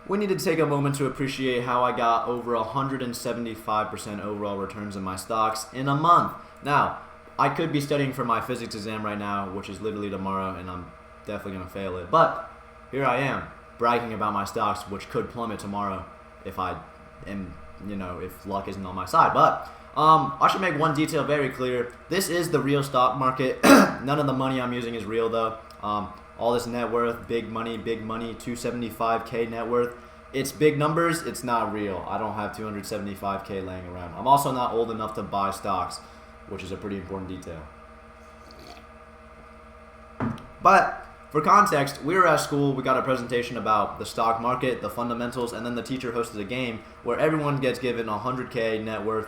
we need to take a moment to appreciate how I got over 175% overall returns in my stocks in a month. Now, I could be studying for my physics exam right now, which is literally tomorrow, and I'm definitely going to fail it. But here I am, bragging about my stocks, which could plummet tomorrow if I am, if luck isn't on my side. But I should make one detail very clear. This is the real stock market. None of the money I'm using is real, though. All this net worth, big money, 275K net worth. It's big numbers. It's not real. I don't have 275K laying around. I'm also not old enough to buy stocks, which is a pretty important detail. But for context, we were at school. We got a presentation about the stock market, the fundamentals, and then the teacher hosted a game where everyone gets given 100K net worth,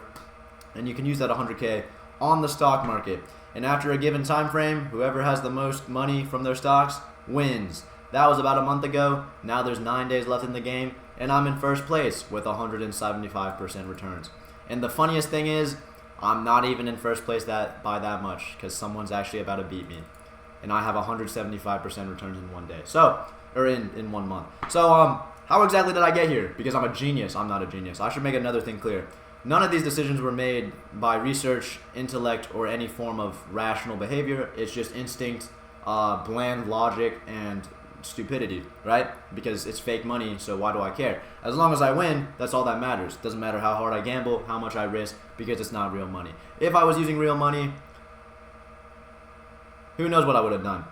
and you can use that 100K on the stock market. And after a given time frame, whoever has the most money from their stocks wins. That was about a month ago. Now there's 9 days left in the game, and I'm in first place with 175% returns. And the funniest thing is, I'm not even in first place by that much, because someone's actually about to beat me. And I have 175% returns in 1 day. In 1 month. So, how exactly did I get here? Because I'm a genius. I'm not a genius. I should make another thing clear. None of these decisions were made by research, intellect, or any form of rational behavior. It's just instinct, bland logic, and stupidity, right? Because it's fake money, so why do I care? As long as I win, that's all that matters. Doesn't matter how hard I gamble, how much I risk, because it's not real money. If I was using real money, who knows what I would have done?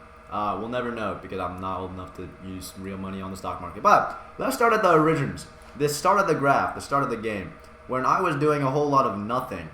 We'll never know, because I'm not old enough to use real money on the stock market. But let's start at the origins. This start of the graph, the start of the game, when I was doing a whole lot of nothing.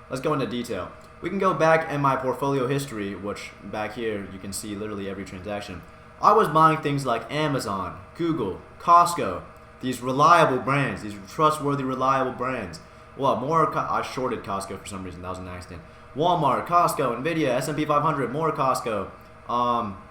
Let's go into detail. We can go back in my portfolio history, which back here you can see literally every transaction. I was buying things like Amazon, Google, Costco, these reliable brands, these trustworthy, reliable brands. Well, I shorted Costco for some reason. That was an accident. Walmart, Costco, Nvidia, S&P 500, more Costco.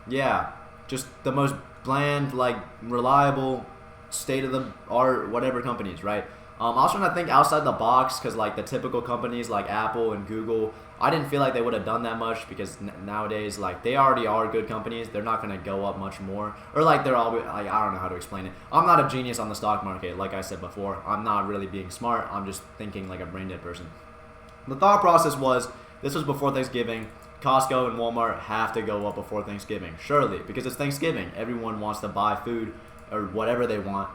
Yeah, just the most bland, reliable, state-of-the-art, whatever companies, right? I was trying to think outside the box, because the typical companies like Apple and Google, I didn't feel like they would have done that much, because nowadays, they already are good companies. They're not going to go up much more. Or they're always, I don't know how to explain it. I'm not a genius on the stock market, like I said before. I'm not really being smart. I'm just thinking like a brain dead person. The thought process was, this was before Thanksgiving. Costco and Walmart have to go up before Thanksgiving, surely, because it's Thanksgiving. Everyone wants to buy food or whatever they want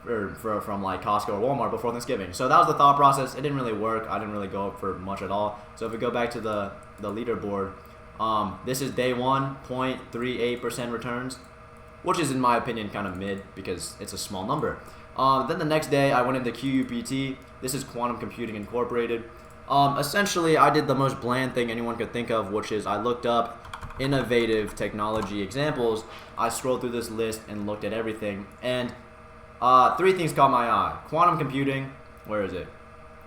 from Costco or Walmart before Thanksgiving. So that was the thought process. It didn't really work. I didn't really go up for much at all. So if we go back to the leaderboard, this is day 1, 0.38% returns, which is in my opinion kind of mid because it's a small number. Then the next day I went into QUPT. This is Quantum Computing Incorporated. Essentially, I did the most bland thing anyone could think of, which is I looked up innovative technology examples. I scrolled through this list and looked at everything, and 3 things caught my eye. Quantum computing, where is it?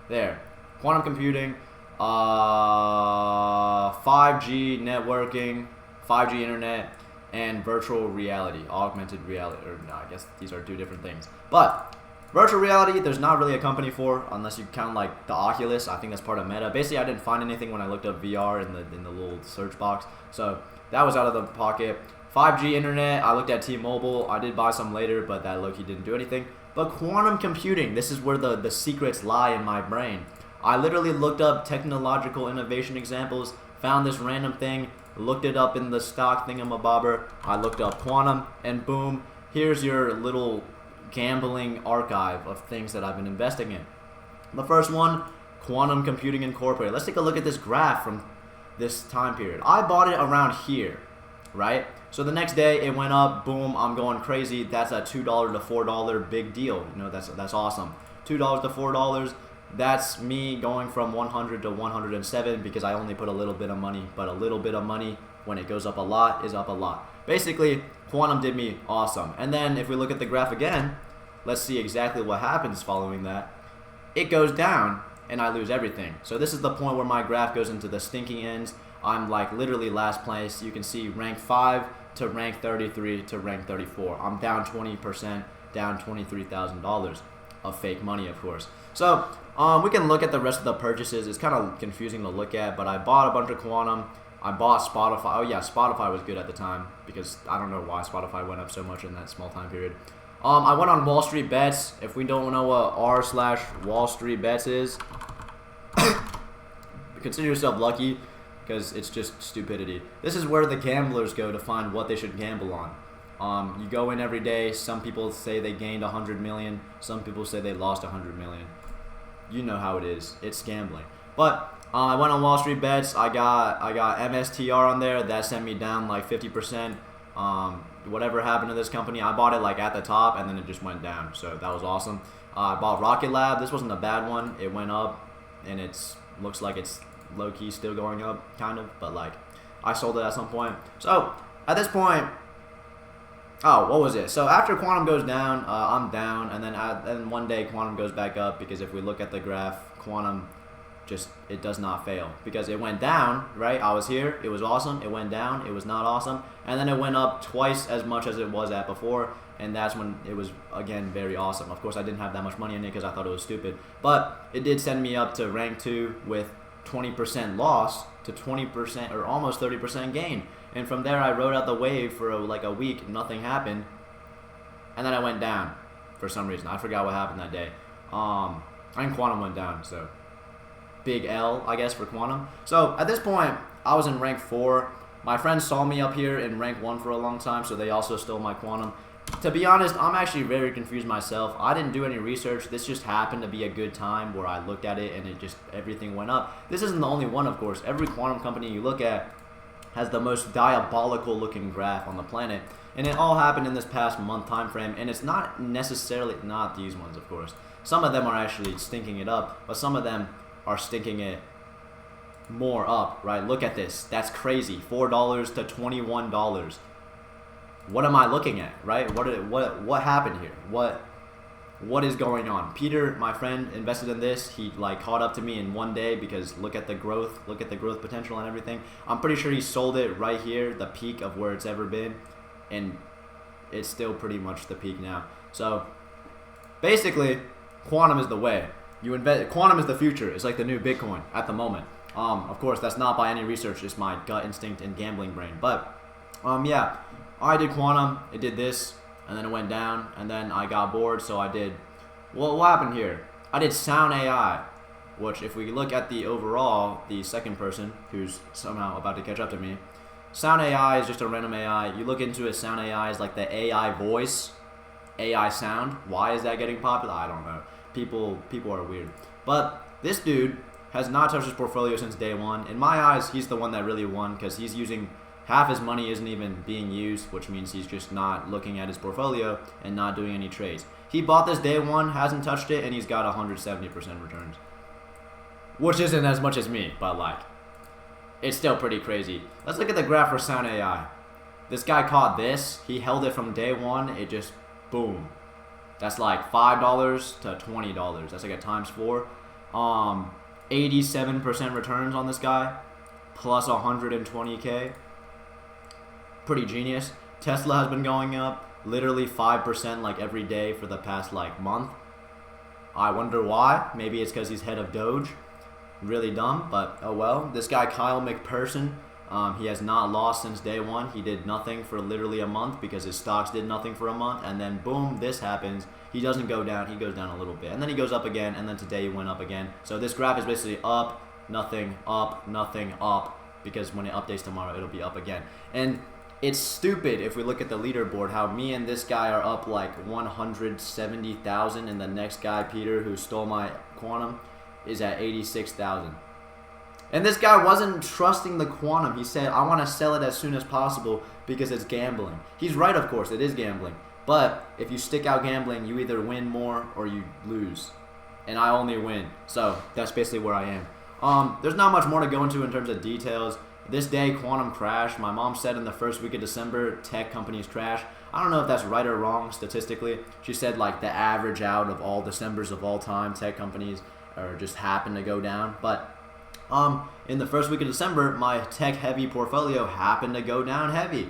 There. Quantum computing, 5G networking, 5G internet, and virtual reality, augmented reality. Or no, I guess these are 2 different things. But virtual reality, there's not really a company for, unless you count the Oculus. I think that's part of Meta. Basically, I didn't find anything when I looked up VR in the little search box. So that was out of the pocket. 5G internet, I looked at T-Mobile. I did buy some later, but that low-key didn't do anything. But quantum computing, this is where the secrets lie in my brain. I literally looked up technological innovation examples, found this random thing, looked it up in the stock thingamabobber. I looked up quantum, and boom, here's your little gambling archive of things that I've been investing in. The first one, Quantum Computing Incorporated. Let's take a look at this graph from this time period. I bought it around here, right? So the next day it went up, boom, I'm going crazy. That's a $2 to $4 big deal. That's awesome. $2 to $4, that's me going from 100 to 107 because I only put a little bit of money, but a little bit of money when it goes up a lot is up a lot. Basically, quantum did me awesome. And then if we look at the graph again, let's see exactly what happens following that. It goes down and I lose everything. So this is the point where my graph goes into the stinking ends. I'm literally last place. You can see rank 5 to rank 33 to rank 34. I'm down 20%, down $23,000 of fake money, of course. So we can look at the rest of the purchases. It's kind of confusing to look at, but I bought a bunch of quantum. I bought Spotify. Oh yeah, Spotify was good at the time because I don't know why Spotify went up so much in that small time period. I went on Wall Street Bets. If we don't know what r/Wall Street Bets is, consider yourself lucky, because it's just stupidity. This is where the gamblers go to find what they should gamble on. You go in every day. Some people say they gained 100 million. Some people say they lost 100 million. You know how it is. It's gambling. But I went on Wall Street Bets. I got MSTR on there. That sent me down like 50%. Whatever happened to this company, I bought it like at the top, and then it just went down. So that was awesome. I bought Rocket Lab. This wasn't a bad one. It went up, and looks like it's low-key still going up, kind of. But like, I sold it at some point. So at this point, oh, what was it? So after Quantum goes down, I'm down, and then one day Quantum goes back up, because if we look at the graph, Quantum it does not fail, because it went down, right? I was here, it was awesome. It went down, it was not awesome, and then it went up twice as much as it was at before, and that's when it was again very awesome. Of course, I didn't have that much money in it because I thought it was stupid, but it did send me up to rank 2 with 20% loss to 20% or almost 30% gain. And from there, I rode out the wave for like a week. Nothing happened, and then I went down for some reason. I forgot what happened that day. And Quantum went down, so big L, I guess, for Quantum. So at this point, I was in rank 4. My friends saw me up here in rank 1 for a long time, so they also stole my Quantum. To be honest, I'm actually very confused myself. I didn't do any research. This just happened to be a good time where I looked at it and everything went up. This isn't the only one, of course. Every Quantum company you look at has the most diabolical looking graph on the planet, and it all happened in this past month time frame. And it's not necessarily not these ones, of course. Some of them are actually stinking it up, but some of them are stinking it more up, right? Look at this. That's crazy. $4 to $21. What am I looking at, right? What happened here? What is going on? Peter, my friend, invested in this. He like caught up to me in one day, because look at the growth potential and everything. I'm pretty sure he sold it right here, the peak of where it's ever been, and it's still pretty much the peak now. So basically, Quantum is the way. You invest. Quantum is the future. It's like the new Bitcoin at the moment. Of course, that's not by any research. It's my gut instinct and gambling brain. But yeah, I did Quantum. It did this, and then it went down, and then I got bored, so I did. Well, what happened here? I did Sound AI, which, if we look at the overall, the second person who's somehow about to catch up to me, Sound AI is just a random AI. You look into it, Sound AI is like the AI voice, AI sound. Why is that getting popular? I don't know. People are weird. But this dude has not touched his portfolio since day one. In my eyes, he's the one that really won, because he's using half his money isn't even being used, which means he's just not looking at his portfolio and not doing any trades. He bought this day one, hasn't touched it, and he's got 170% returns, which isn't as much as me, but like, it's still pretty crazy. Let's look at the graph for Sound AI. This guy caught this. He held it from day one. It just boom. That's like $5 to $20. That's like a times 4. 87% returns on this guy, plus 120K. Pretty genius. Tesla has been going up literally 5% like every day for the past like month. I wonder why. Maybe it's because he's head of Doge. Really dumb, but oh well. This guy Kyle McPherson, he has not lost since day one. He did nothing for literally a month, because his stocks did nothing for a month, and then boom, this happens. He doesn't go down. He goes down a little bit, and then he goes up again, and then today he went up again. So this graph is basically up, nothing, up, nothing, up, because when it updates tomorrow, it'll be up again. And it's stupid if we look at the leaderboard, how me and this guy are up like 170,000, and the next guy, Peter, who stole my Quantum, is at 86,000. And this guy wasn't trusting the Quantum. He said, I want to sell it as soon as possible because it's gambling. He's right, of course, it is gambling. But if you stick out gambling, you either win more or you lose. And I only win. So that's basically where I am. There's not much more to go into in terms of details. This day, Quantum crashed. My mom said in the first week of December, tech companies crash. I don't know if that's right or wrong statistically. She said like the average out of all Decembers of all time, tech companies or just happen to go down. But in the first week of December, my tech-heavy portfolio happened to go down heavy.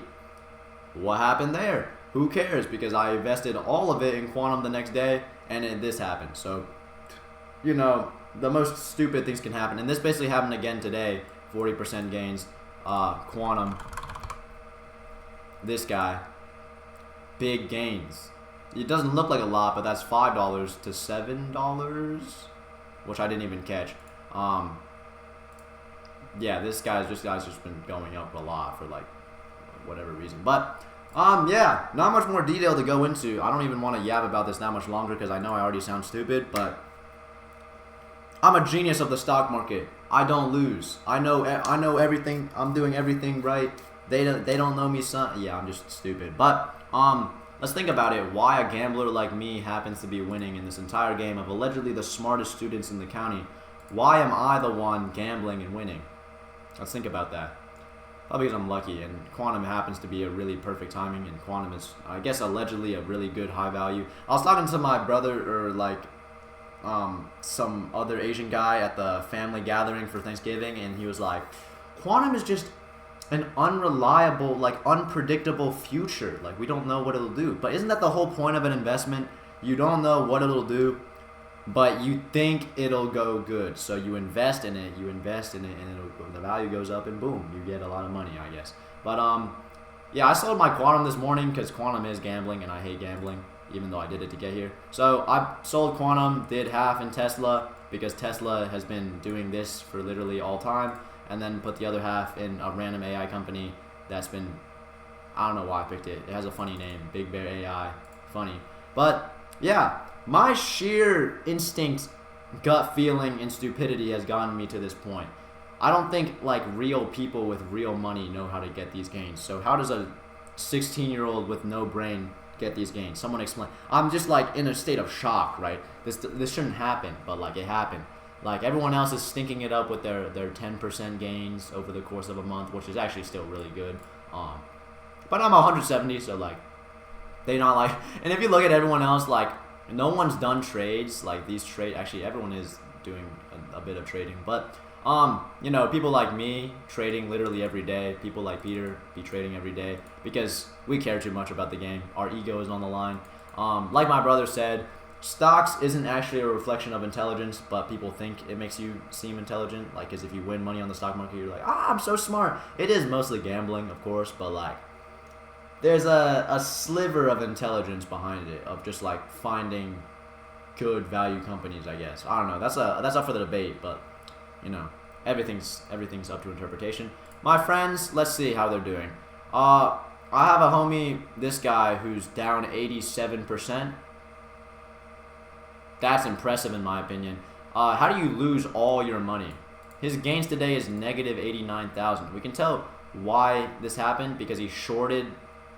What happened there? Who cares? Because I invested all of it in Quantum the next day, and this happened. So, you know, the most stupid things can happen. And this basically happened again today. 40% gains. Quantum. This guy. Big gains. it doesn't look like a lot, but that's $5 to $7, which I didn't even catch. Yeah, this guy's just been going up a lot for like whatever reason. But yeah, not much more detail to go into. I don't even want to yap about this that much longer because I know I already sound stupid, but I'm a genius of the stock market. I don't lose. I know everything. I'm doing everything right. They don't know me, son. Yeah, I'm just stupid. But let's think about it. Why a gambler like me happens to be winning in this entire game of allegedly the smartest students in the county. Why am I the one gambling and winning? Let's think about that. Probably because I'm lucky, and Quantum happens to be a really perfect timing, and Quantum is, I guess, allegedly a really good high value. I was talking to my brother, or like some other Asian guy at the family gathering for Thanksgiving, and he was like, Quantum is just an unreliable, like unpredictable future. Like, we don't know what it'll do. But isn't that the whole point of an investment? You don't know what it'll do, but you think it'll go good, so you invest in it, and the value goes up, and boom, you get a lot of money, I guess. But yeah, I sold my Quantum this morning because Quantum is gambling, and I hate gambling, even though I did it to get here. So I sold Quantum, did half in Tesla because Tesla has been doing this for literally all time, and then put the other half in a random AI company that's been, I don't know why I picked it. It has a funny name, Big Bear AI, funny. But yeah. My sheer instinct, gut feeling, and stupidity has gotten me to this point. I don't think like real people with real money know how to get these gains. So how does a 16-year-old with no brain get these gains? Someone explain. I'm just like in a state of shock, right? This shouldn't happen, but like it happened. Like everyone else is stinking it up with their 10% gains over the course of a month, which is actually still really good. But I'm 170, so like they not like. And if you look at everyone else, like. No one's done trades like these actually everyone is doing a bit of trading, but you know, people like me trading literally every day, people like Peter be trading every day because we care too much about the game. Our ego is on the line. Like my brother said, stocks isn't actually a reflection of intelligence, but people think it makes you seem intelligent, like, because if you win money on the stock market, you're like, I'm so smart. It is mostly gambling, of course, but like there's a sliver of intelligence behind it, of just like finding good value companies, I guess. I don't know. That's up for the debate, but you know, everything's up to interpretation. My friends, let's see how they're doing. I have a homie, this guy, who's down 87%. That's impressive in my opinion. How do you lose all your money? His gains today is negative 89,000. We can tell why this happened because he shorted.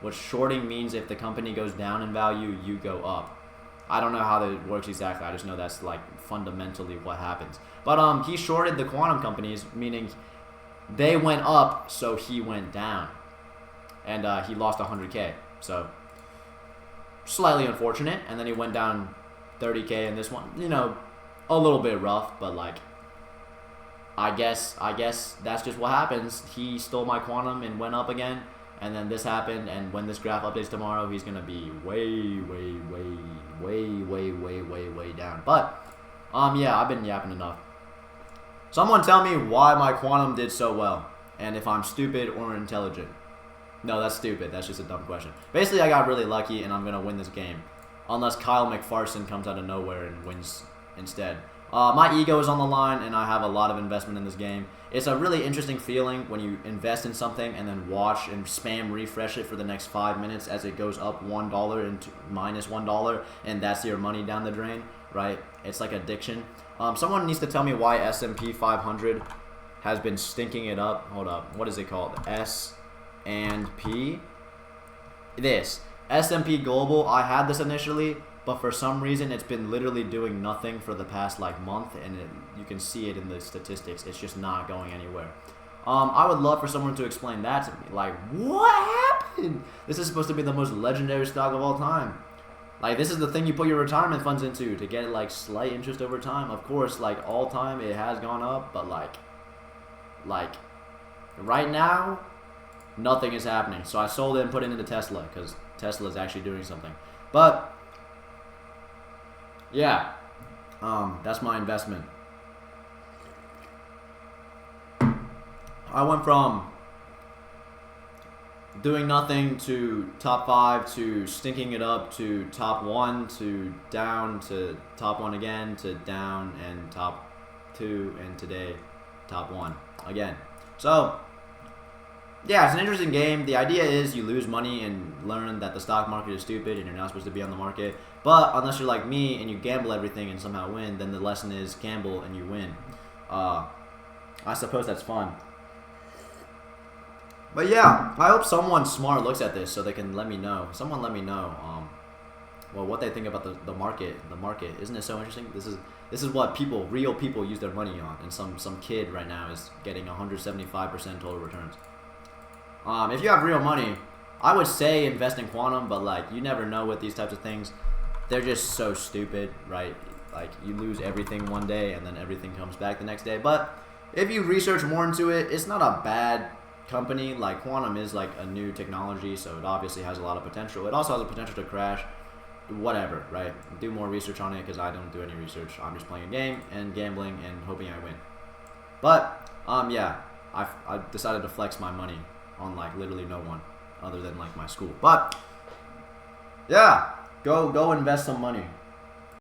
What shorting means, if the company goes down in value, you go up. I don't know how that works exactly. I just know that's like fundamentally what happens. But he shorted the Quantum companies, meaning they went up, so he went down, and he lost 100K. So slightly unfortunate. And then he went down 30K in this one. You know, a little bit rough, but like I guess that's just what happens. He stole my Quantum and went up again. And then this happened, and when this graph updates tomorrow, he's going to be way down. But, yeah, I've been yapping enough. Someone tell me why my Quantum did so well, and if I'm stupid or intelligent. No, that's stupid. That's just a dumb question. Basically, I got really lucky, and I'm going to win this game. Unless Kyle McPherson comes out of nowhere and wins instead. My ego is on the line, and I have a lot of investment in this game. It's a really interesting feeling when you invest in something and then watch and spam refresh it for the next 5 minutes as it goes up $1 and minus $1, and that's your money down the drain, right? It's like addiction. Someone needs to tell me why S&P 500 has been stinking it up. Hold up. What is it called? S&P? This. S&P Global. I had this initially, but for some reason it's been literally doing nothing for the past like month, and you can see it in the statistics. It's just not going anywhere. I would love for someone to explain that to me. Like, what happened? This is supposed to be the most legendary stock of all time. Like, this is the thing you put your retirement funds into to get like slight interest over time. Of course, like all time it has gone up, but like right now nothing is happening. So I sold it and put it into Tesla because Tesla is actually doing something. But yeah, that's my investment. I went from doing nothing to top 5 to stinking it up to top 1 to down to top 1 again to down and top 2 and today top 1 again. So yeah, it's an interesting game. The idea is you lose money and learn that the stock market is stupid and you're not supposed to be on the market. But unless you're like me and you gamble everything and somehow win, then the lesson is gamble and you win. I suppose that's fun. But yeah, I hope someone smart looks at this so they can let me know. Someone let me know, well, what they think about the market. The market, isn't it so interesting? This is what real people use their money on, and some kid right now is getting 175% total returns. If you have real money, I would say invest in quantum, but like you never know with these types of things. They're just so stupid, right? Like you lose everything one day and then everything comes back the next day. But if you research more into it, it's not a bad company. Like quantum is like a new technology, so it obviously has a lot of potential. It also has a potential to crash. Whatever, right? Do more research on it because I don't do any research. I'm just playing a game and gambling and hoping I win. But yeah, I decided to flex my money on like literally no one other than like my school. But yeah, go invest some money.